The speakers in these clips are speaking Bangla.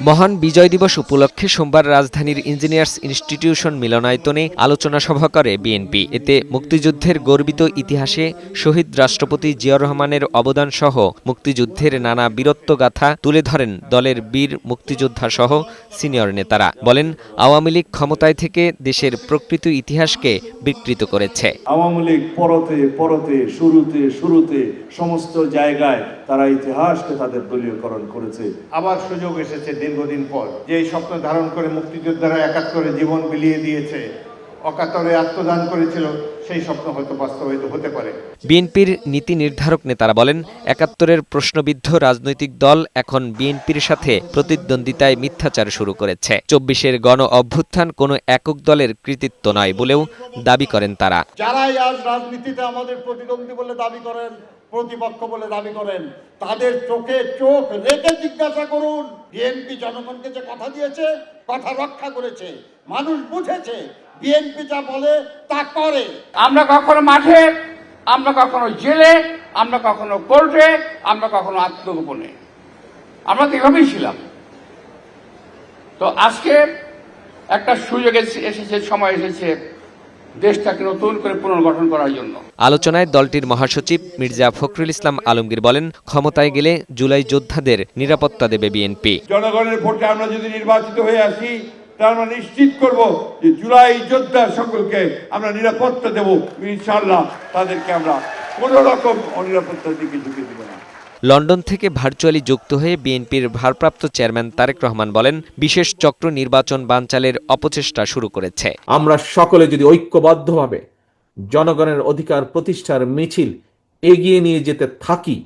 মহান বিজয় দিবস উপলক্ষে সোমবার রাজধানীর ইঞ্জিনিয়ার্স ইনস্টিটিউশন মিলনায়তনে আলোচনা সভা করে বিএনপি। এতে মুক্তিযুদ্ধের গর্বিত ইতিহাসে শহীদ রাষ্ট্রপতি জিয়াউর রহমানের অবদান সহ মুক্তিযুদ্ধের নানা বীরত্বগাথা তুলে ধরেন দলের বীর মুক্তিযোদ্ধাসহ সিনিয়র নেতারা। বলেন, আওয়ামী লীগ ক্ষমতায় থেকে দেশের প্রকৃত ইতিহাসকে বিকৃত করেছে। আওয়ামী লীগ পরতে শুরুতে সমস্ত জায়গায় তারা ইতিহাসকে তাদের দলীয়করণ করেছে। আবার সুযোগ এসেছে দীর্ঘদিন পর, যে এই স্বপ্ন ধারণ করে মুক্তিযোদ্ধারা একাত্তরে জীবন বিলিয়ে দিয়েছে, অকাতরে আত্মদান করেছিল, সেই স্বপ্ন হয়তো বাস্তবায়িত হতে পারে। বিএনপির নীতি নির্ধারক নেতারা বলেন, একাত্তরের প্রশ্নবিদ্ধ রাজনৈতিক দল এখন বিএনপির সাথে প্রতিদ্বন্দ্বিতায় মিথ্যাচার শুরু করেছে। ২৪-এর গণ অভ্যুত্থান কোনো একক দলের কৃতিত্ব নয় বলেও দাবি করেন তারা। যারাই আজ রাজনীতিতে আমাদের প্রতিদ্বন্দ্বী বলে দাবি করেন, প্রতিপক্ষ বলে দাবি করেন, তাদের চোখে চোখ রেখে জিজ্ঞাসা করুন, বিএনপি জনগণকে যে কথা দিয়েছে, কথা রক্ষা করেছে, মানুষ বুঝেছে, বিএনপি যা বলে তা করে। আমরা কখনো মাঠে, আমরা কখনো জেলে, আমরা কখনো কোর্টে, আমরা কখনো আত্মগোপনে, আমরা তো এভাবেই ছিলাম। তো আজকে একটা সুযোগ এসেছে, সময় এসেছে দেশটাকে নতুন করে পুনর্গঠন করার জন্য। আলোচনায় দলটির মহাসচিব মির্জা ফখরুল ইসলাম আলমগীর বলেন, ক্ষমতায় গেলে জুলাই যোদ্ধাদের নিরাপত্তা দেবে বিএনপি। জনগণের ভোটে আমরা যদি নির্বাচিত হয়ে আসি, তাহলে আমরা নিশ্চিত করব যে জুলাই যোদ্ধা সকলকে আমরা নিরাপত্তা দেব। ইনশাআল্লাহ তাদেরকে আমরা কোনো রকম অনিরাপত্তার দিকে ঝুঁকে দেব না। লন্ডন থেকে ভার্চুয়ালি যুক্ত হয়ে বিএনপির ভারপ্রাপ্ত চেয়ারম্যান তারেক রহমান বলেন, বিশেষ চক্র নির্বাচন বানচালের অপচেষ্টা শুরু করেছে। আমরা সকলে যদি ঐক্যবদ্ধভাবে জনগণের অধিকার প্রতিষ্ঠার মিছিল এগিয়ে নিয়ে যেতে থাকি,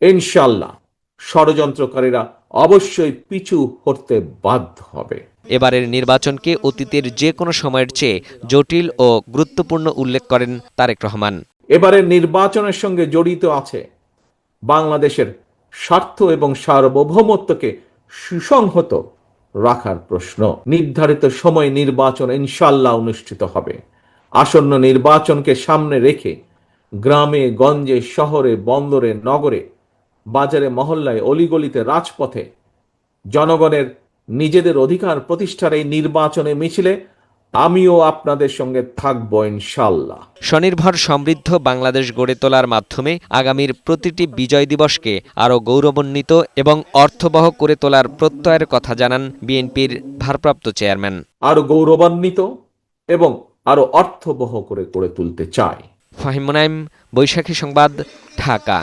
ইনশাআল্লাহ ষড়যন্ত্রকারীরা অবশ্যই পিছু হটতে বাধ্য হবে। এবারের নির্বাচনকে অতীতের যে কোনো সময়ের চেয়ে জটিল ও গুরুত্বপূর্ণ উল্লেখ করেন তারেক রহমান। এবারের নির্বাচনের সঙ্গে জড়িত আছে বাংলাদেশের স্বার্থ এবং সার্বভৌমত্বকে সুসংহত রাখার প্রশ্ন। নির্ধারিত সময় নির্বাচন ইনশাআল্লাহ অনুষ্ঠিত হবে। আসন্ন নির্বাচনকে সামনে রেখে গ্রামে গঞ্জে, শহরে, বন্দরে, নগরে, বাজারে, মহল্লায়, অলিগলিতে, রাজপথে জনগণের নিজেদের অধিকার প্রতিষ্ঠার এই নির্বাচনে মিছিলে আমিও আপনাদের সঙ্গে থাকবো ইনশাআল্লাহ। স্বনির্ভর সমৃদ্ধ বাংলাদেশ গড়ে তোলার মাধ্যমে আগামীর প্রতিটি বিজয় দিবসকে আরও গৌরবান্বিত এবং অর্থবহ করে তোলার প্রত্যয়ের কথা জানান বিএনপির ভারপ্রাপ্ত চেয়ারম্যান। আরো গৌরবান্বিত এবং আরো অর্থবহ করে তুলতে চাই। ফাহিম মুনাইম, বৈশাখী সংবাদ, ঢাকা।